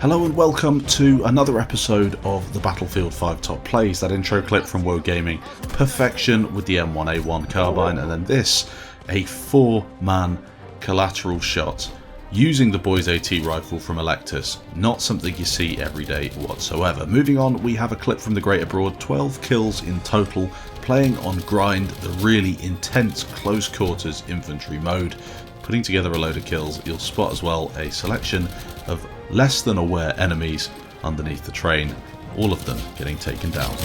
Hello and welcome to another episode of the Battlefield 5 Top Plays, that intro clip from World Gaming, perfection with the M1A1 carbine, and then this, a 4-man collateral shot using the Boys AT rifle from ELECTUS. Not something you see every day whatsoever. Moving on, we have a clip from the Great Abroad, 12 kills in total, playing on Grind, the really intense close quarters infantry mode. Putting together a load of kills, you'll spot as well a selection of less than aware enemies underneath the train, all of them getting taken down.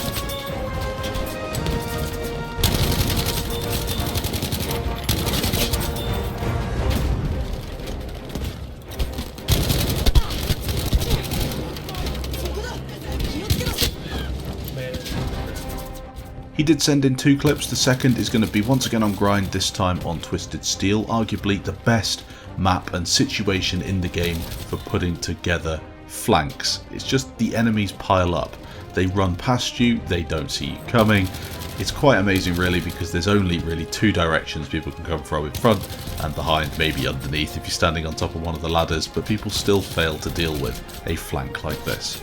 He did send in 2 clips. The second is going to be once again on Grind, this time on Twisted Steel, arguably the best map and situation in the game for putting together flanks. It's just the enemies pile up. They run past you, they don't see you coming. It's quite amazing really, because there's only really 2 directions people can come from, in front and behind, maybe underneath if you're standing on top of one of the ladders, but people still fail to deal with a flank like this.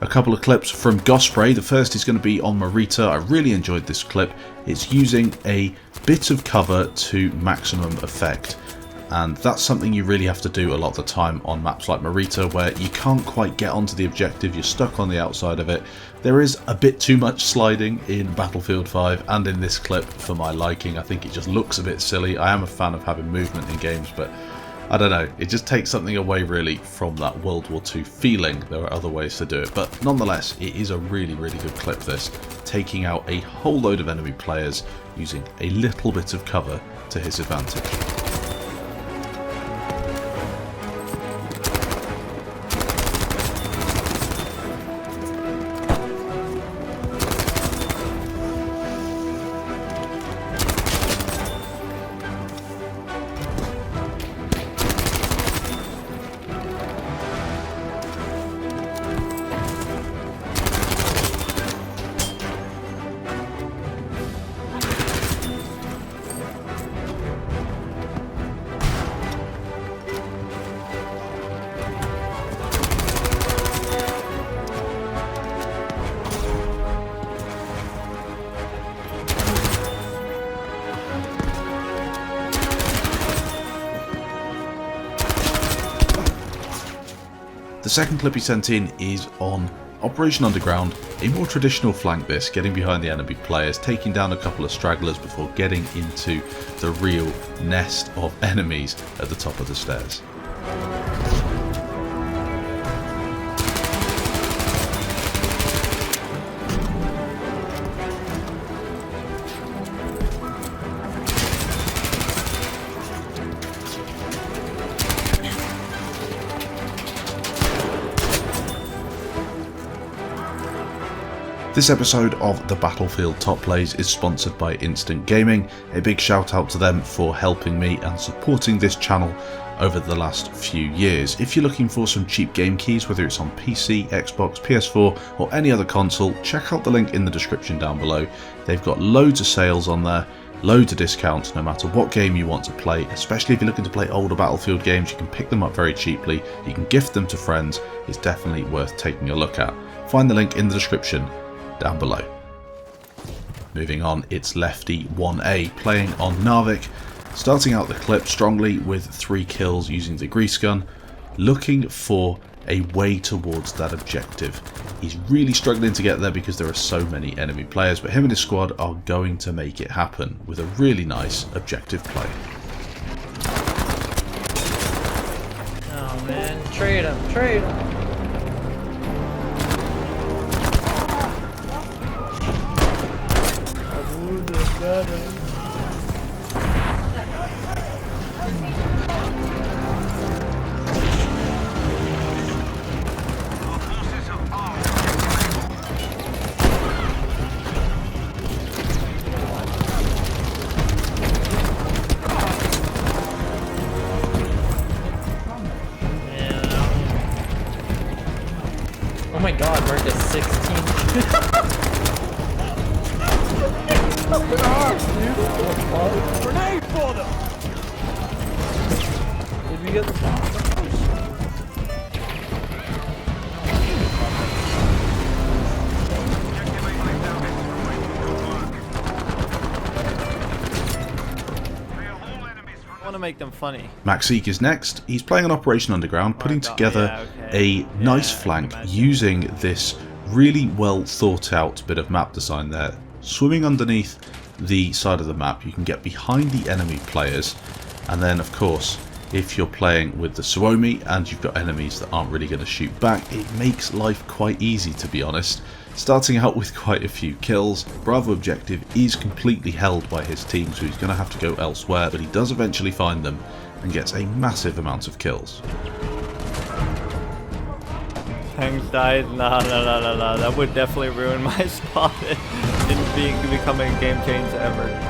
A couple of clips from Gosprey. The first is going to be on Morita. I really enjoyed this clip. It's using a bit of cover to maximum effect, and that's something you really have to do a lot of the time on maps like Morita, where you can't quite get onto the objective, you're stuck on the outside of it. There is a bit too much sliding in Battlefield 5 and in this clip for my liking. I think it just looks a bit silly. I am a fan of having movement in games, but I don't know, it just takes something away really from that World War II feeling. There are other ways to do it, but nonetheless it is a really good clip, this, taking out a whole load of enemy players using a little bit of cover to his advantage. The second clip he sent in is on Operation Underground, a more traditional flank this, getting behind the enemy players, taking down a couple of stragglers before getting into the real nest of enemies at the top of the stairs. This episode of the Battlefield Top Plays is sponsored by Instant Gaming. A big shout out to them for helping me and supporting this channel over the last few years. If you're looking for some cheap game keys, whether it's on PC, Xbox, PS4 or any other console, check out the link in the description down below. They've got loads of sales on there, loads of discounts no matter what game you want to play, especially if you're looking to play older Battlefield games. You can pick them up very cheaply, you can gift them to friends. It's definitely worth taking a look at. Find the link in the description down below. Moving on, it's Lefty 1A playing on Narvik, starting out the clip strongly with 3 kills using the grease gun, looking for a way towards that objective. He's really struggling to get there because there are so many enemy players, but him and his squad are going to make it happen with a really nice objective play. Oh man, trade him, trade him. Oh my god, we're at 16. Grenade for them! Did we get the bomb? I want to make them funny. Maxseek is next. He's playing an Operation Underground, putting together a nice flank using this really well thought out bit of map design there. Swimming underneath the side of the map, you can get behind the enemy players, and then of course if you're playing with the Suomi and you've got enemies that aren't really going to shoot back, it makes life quite easy, to be honest. Starting out with quite a few kills, Bravo objective is completely held by his team, so he's going to have to go elsewhere, but he does eventually find them and gets a massive amount of kills. Tanks died? Nah, that would definitely ruin my spot in becoming a game changer ever.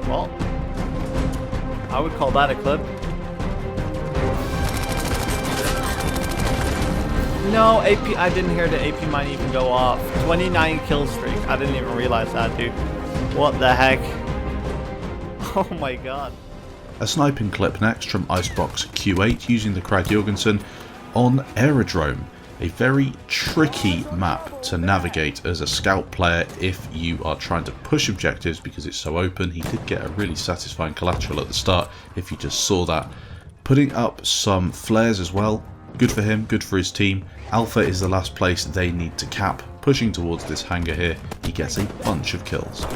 Well, I would call that a clip. No, AP, I didn't hear the AP might even go off. 29 kill streak. I didn't even realize that, dude. What the heck? Oh my god. A sniping clip next from Icebox Q8 using the Krag Jorgensen on Aerodrome. A very tricky map to navigate as a scout player if you are trying to push objectives because it's so open. He did get a really satisfying collateral at the start if you just saw that. Putting up some flares as well. Good for him, good for his team. Alpha is the last place they need to cap. Pushing towards this hangar here, he gets a bunch of kills.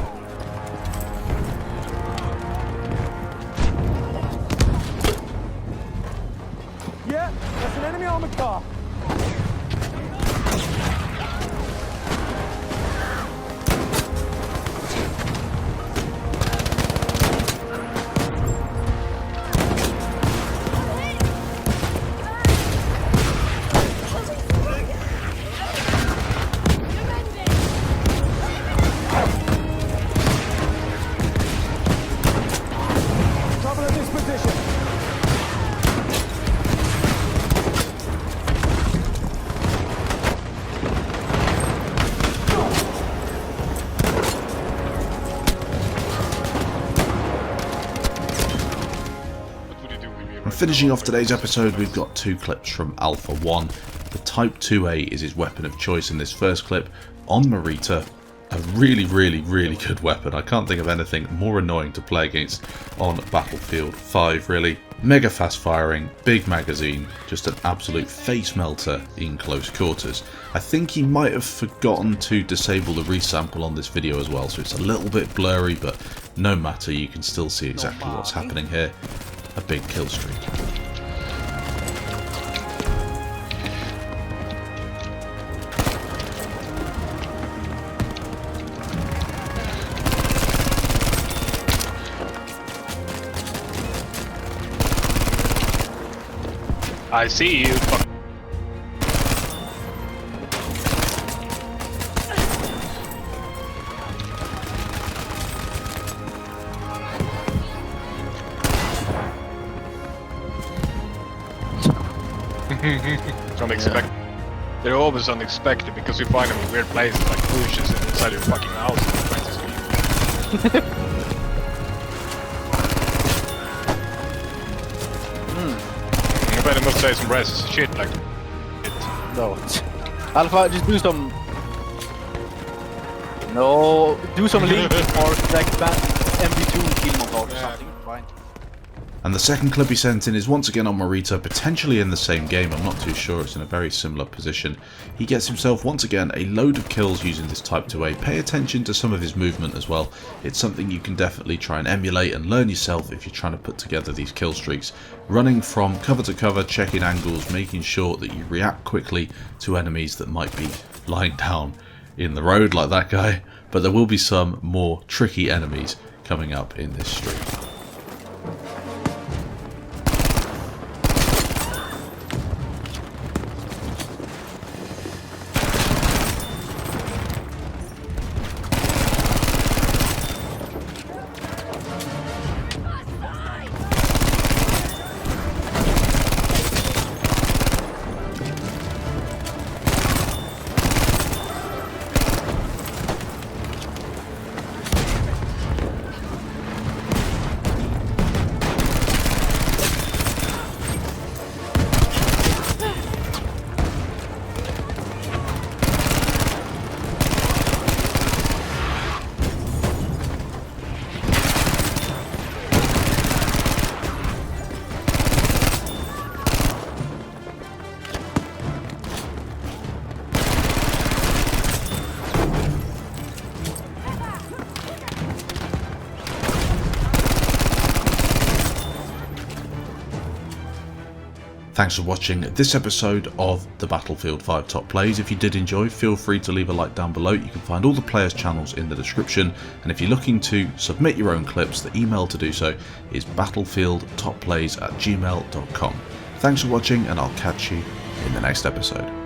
Yeah, that's an enemy armored car. Trouble in this position. And finishing off today's episode, we've got two clips from Alpha1. The Type 2A is his weapon of choice in this first clip on Morita. A really good weapon. I can't think of anything more annoying to play against on Battlefield 5, really. Mega fast firing, big magazine, just an absolute face melter in close quarters. I think he might have forgotten to disable the resample on this video as well, so it's a little bit blurry, but no matter, you can still see exactly what's happening here. A big kill streak. I see you. Unexpected. They're always unexpected because you find them in weird places like bushes inside your fucking house and trying to sleep. I bet I must say some racist shit like No. Alpha, just do some... No, do some leak or like that. MV2 kill montage or something. Fine. And the second clip he sent in is once again on Morita, potentially in the same game, I'm not too sure, it's in a very similar position. He gets himself once again a load of kills using this Type 2A. Pay attention to some of his movement as well. It's something you can definitely try and emulate and learn yourself if you're trying to put together these kill streaks. Running from cover to cover, checking angles, making sure that you react quickly to enemies that might be lying down in the road like that guy. But there will be some more tricky enemies coming up in this streak. Thanks for watching this episode of the Battlefield 5 Top Plays. If you did enjoy, feel free to leave a like down below. You can find all the players' channels in the description. And if you're looking to submit your own clips, the email to do so is battlefieldtopplays@gmail.com. Thanks for watching, and I'll catch you in the next episode.